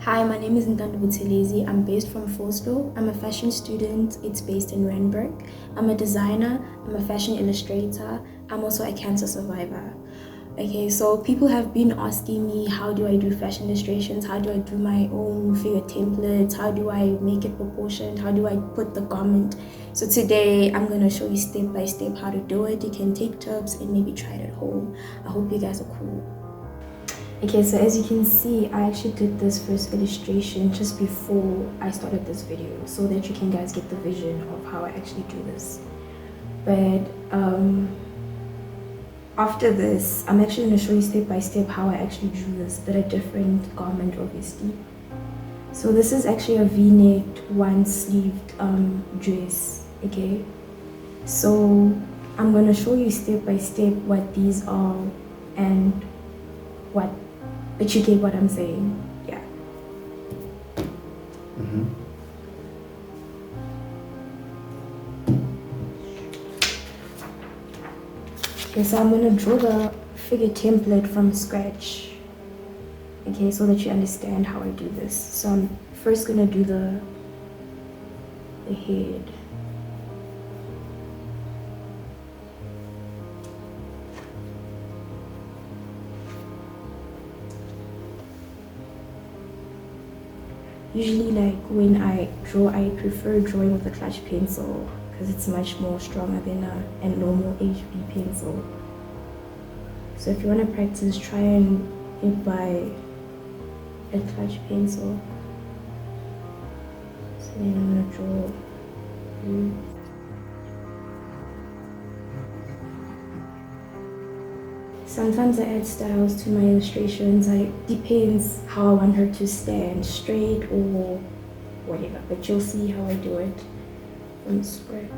Hi, my name is Ntando Buthelezi. I'm based from Forsto. I'm a fashion student. It's based in Randburg. I'm a designer. I'm a fashion illustrator. I'm also a cancer survivor. Okay, so people have been asking me, how do I do fashion illustrations? How do I do my own figure templates? How do I make it proportioned? How do I put the garment? So today I'm going to show you step by step how to do it. You can take tips and maybe try it at home. I hope you guys are cool. Okay, so as you can see, I actually did this first illustration just before I started this video so that you can guys get the vision of how I actually do this. But after this, I'm actually going to show you step by step how I actually drew this, but a different garment obviously. So this is actually a v-necked one-sleeved dress, okay? So I'm going to show you step by step what these are and what, but you get what I'm saying, yeah. Okay, so I'm going to draw the figure template from scratch, okay, so that you understand how I do this. So I'm first going to do the head. Usually, like when I draw, I prefer drawing with a clutch pencil because it's much more stronger than a normal HB pencil. So if you want to practice, try and hit by a clutch pencil. So then I'm going to draw. Sometimes I add styles to my illustrations. It depends how I want her to stand, straight or whatever. But you'll see how I do it from scratch.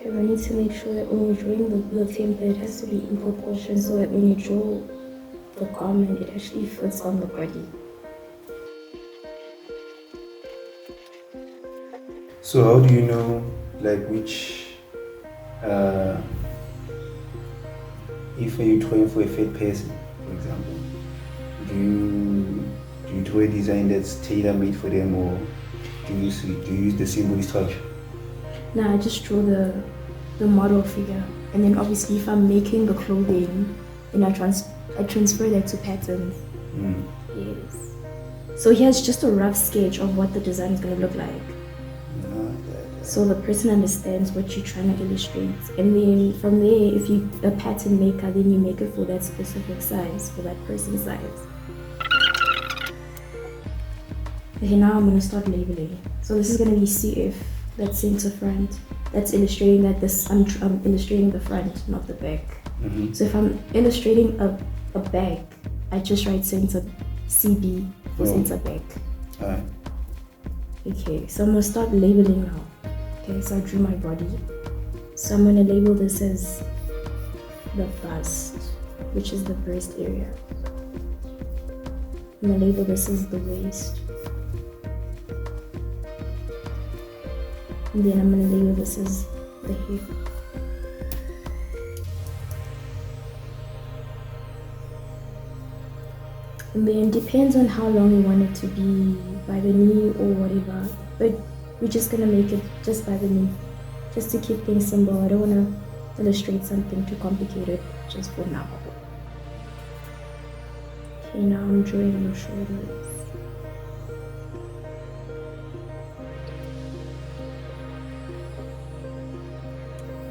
I need to make sure that when you're drawing the template, it has to be in proportion so that when you draw the garment, it actually fits on the body. So how do you know like which, if you're drawing for a fat person, for example, do you draw a design that's tailor-made for them, or do you use the symbol structure? No, I just draw the model figure, and then obviously if I'm making the clothing, then I transfer that to patterns. Yes. So here's just a rough sketch of what the design is going to look like. So the person understands what you're trying to illustrate, and then from there, if you're a pattern maker, then you make it for that specific size, for that person's size. Okay, now I'm going to start labeling. So this is going to be CF, that's center front. That's illustrating that I'm illustrating the front, not the back. So if I'm illustrating a back, I just write center CB for center back. Okay, so I'm going to start labeling now. Okay, so I drew my body. So I'm going to label this as the bust, which is the breast area. I'm going to label this as the waist. And then I'm going to label this as the hip. And then depends on how long you want it to be, by the knee or whatever. But we're just going to make it just by the knee, just to keep things simple. I don't want to illustrate something too complicated just for now. Okay, now I'm drawing the shoulders.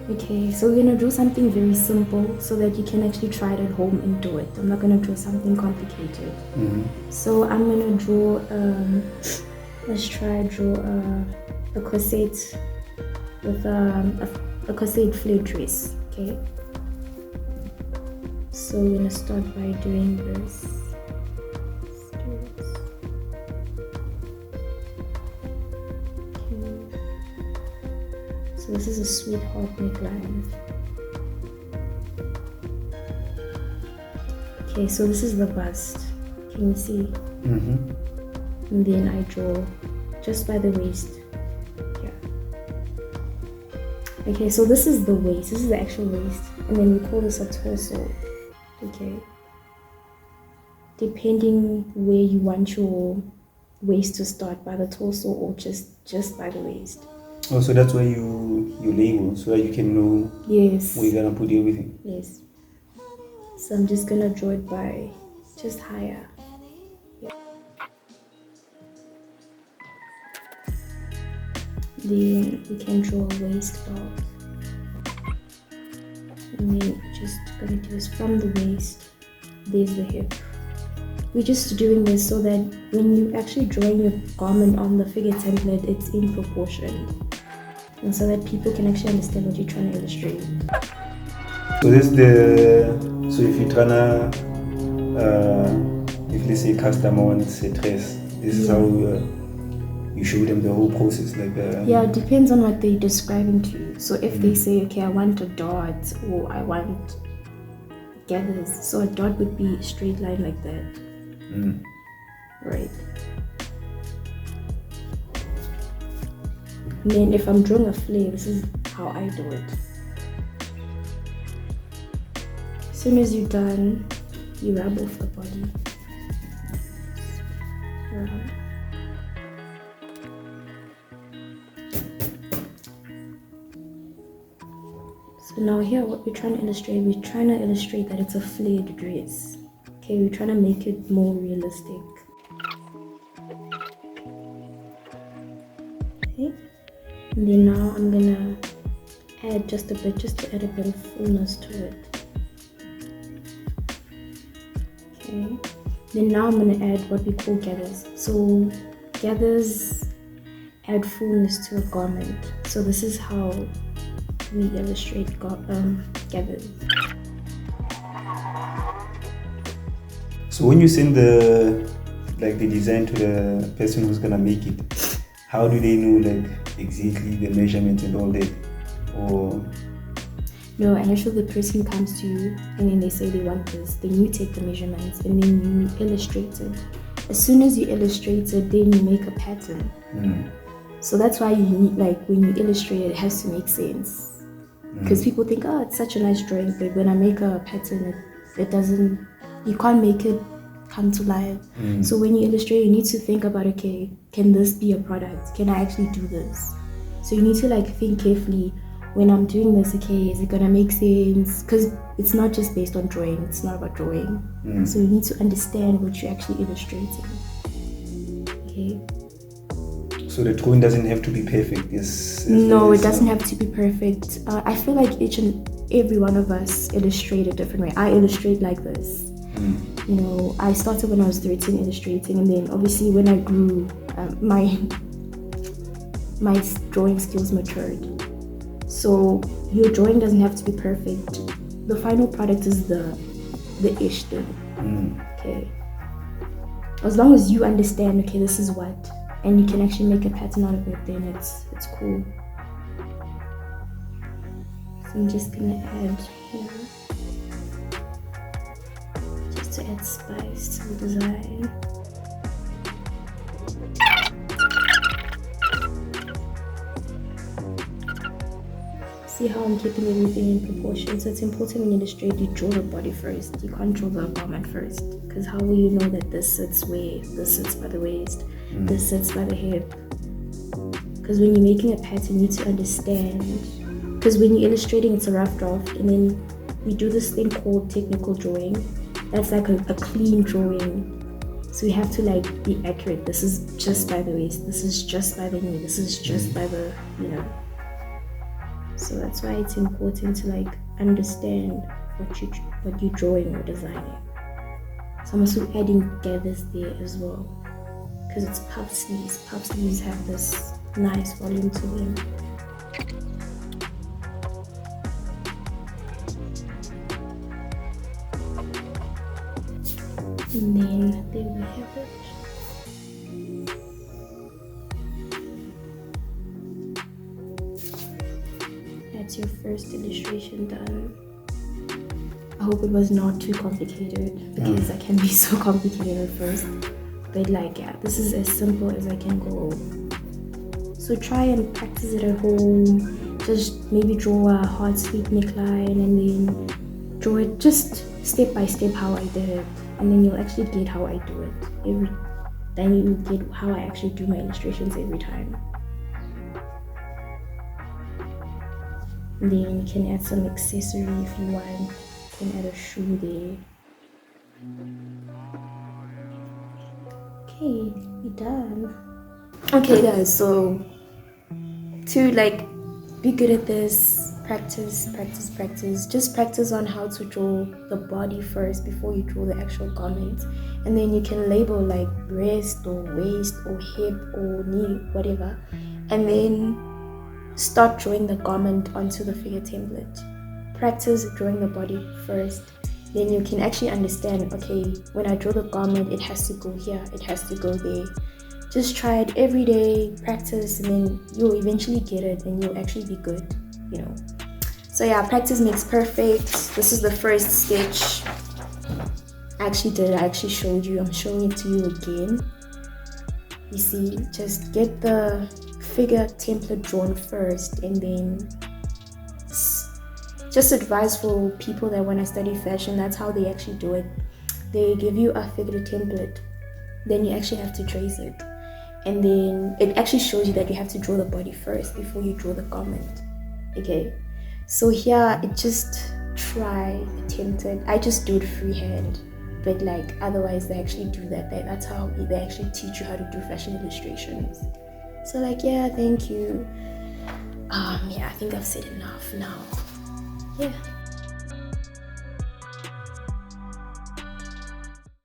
Okay, so we're gonna draw something very simple so that you can actually try it at home and do it. I'm not gonna draw something complicated. So I'm gonna draw, let's try draw a corset with a corset flare dress, okay? So we're gonna start by doing this. So this is a sweetheart neckline. Okay, so this is the bust. Can you see? And then I draw just by the waist. Yeah. Okay, so this is the waist. This is the actual waist. And then we call this a torso. Okay. Depending where you want your waist to start, by the torso or just by the waist. Oh, so that's where you label, so that you can know Yes. where you're gonna put everything. Yes. So I'm just gonna draw it by just higher. Yeah. Then we can draw a waist belt. And then just gonna do this from the waist. There's the hip. We're just doing this so that when you actually drawing your garment on the figure template, it's in proportion. And so that people can actually understand what you're trying to illustrate. So so if you're trying to, if let's say customer wants a dress, this is how you show them the whole process, like. Yeah, it depends on what they're describing to you. So if they say, okay, I want a dot or I want gathers, so a dot would be a straight line like that. Right. And then if I'm drawing a flare, this is how I do it. As soon as you're done, you rub off the body. So now here, what we're trying to illustrate that it's a flared dress. Okay, we're trying to make it more realistic. Okay. And then now I'm gonna add just a bit, just to add a bit of fullness to it. Okay. Then now I'm gonna add what we call gathers. So gathers add fullness to a garment. So this is how we illustrate gathers. So when you send the design to the person who's gonna make it, how do they know exactly the measurements and all that? Or no, initially the person comes to you and then they say they want this. Then you take the measurements and then you illustrate it. As soon as you illustrate it, then you make a pattern. So that's why you need, when you illustrate it, it has to make sense. Because people think, oh, it's such a nice drawing, but when I make a pattern, it doesn't, you can't make it come to life. So when you illustrate, you need to think about, okay, can this be a product? Can I actually do this? So you need to think carefully, when I'm doing this, okay, is it gonna make sense? Because it's not just based on drawing, it's not about drawing. So you need to understand what you're actually illustrating. Okay. So the drawing doesn't have to be perfect. No, it doesn't have to be perfect. I feel like each and every one of us illustrate a different way. I illustrate like this. You know, I started when I was 13 illustrating, and then obviously when I grew, my drawing skills matured. So your drawing doesn't have to be perfect. The final product is the ish thing. Okay. As long as you understand, okay, this is what, and you can actually make a pattern out of it, then it's cool. So I'm just gonna add here, just to add spice to the design. See how I'm keeping everything in proportion. So it's important when you illustrate, you draw the body first. You can't draw the garment first, because how will you know that this sits where? This sits by the waist, this sits by the hip. Because when you're making a pattern, you need to understand. Because when you're illustrating, it's a rough draft, and then we do this thing called technical drawing. That's like a clean drawing. So you have to be accurate. This is just by the waist. This is just by the knee. This is just by the, So that's why it's important to like understand what you're drawing or designing. So I'm also adding gathers there as well, because it's puff sleeves. Puff sleeves have this nice volume to them. And then there we have it. That's your first illustration done. I hope it was not too complicated, because I can be so complicated at first. But like, yeah, this is as simple as I can go. So try and practice it at home. Just maybe draw a heart sleeve neckline and then draw it just step by step how I did it. And then you'll actually get how I do it. Then you get how I actually do my illustrations every time. And then you can add some accessory if you want. You can add a shoe there. Okay, we're done. Okay guys, so to like be good at this, practice. Just practice on how to draw the body first before you draw the actual garment. And then you can label like breast or waist or hip or knee, whatever. And then start drawing the garment onto the figure template. Practice drawing the body first. Then you can actually understand, okay, when I draw the garment, it has to go here, it has to go there. Just try it every day, practice, and then you'll eventually get it and you'll actually be good, you know. So yeah, practice makes perfect. This is the first sketch. I actually showed you. I'm showing it to you again. You see, just get the figure template drawn first, and then just advice for people that want to study fashion, that's how they actually do it. They give you a figure template, then you actually have to trace it, and then it actually shows you that you have to draw the body first before you draw the garment. Okay, so here it just attempt it. I just do it freehand, but like otherwise they actually do that. That's how they actually teach you how to do fashion illustrations. So like, yeah, thank you. Yeah, I think I've said enough now. Yeah.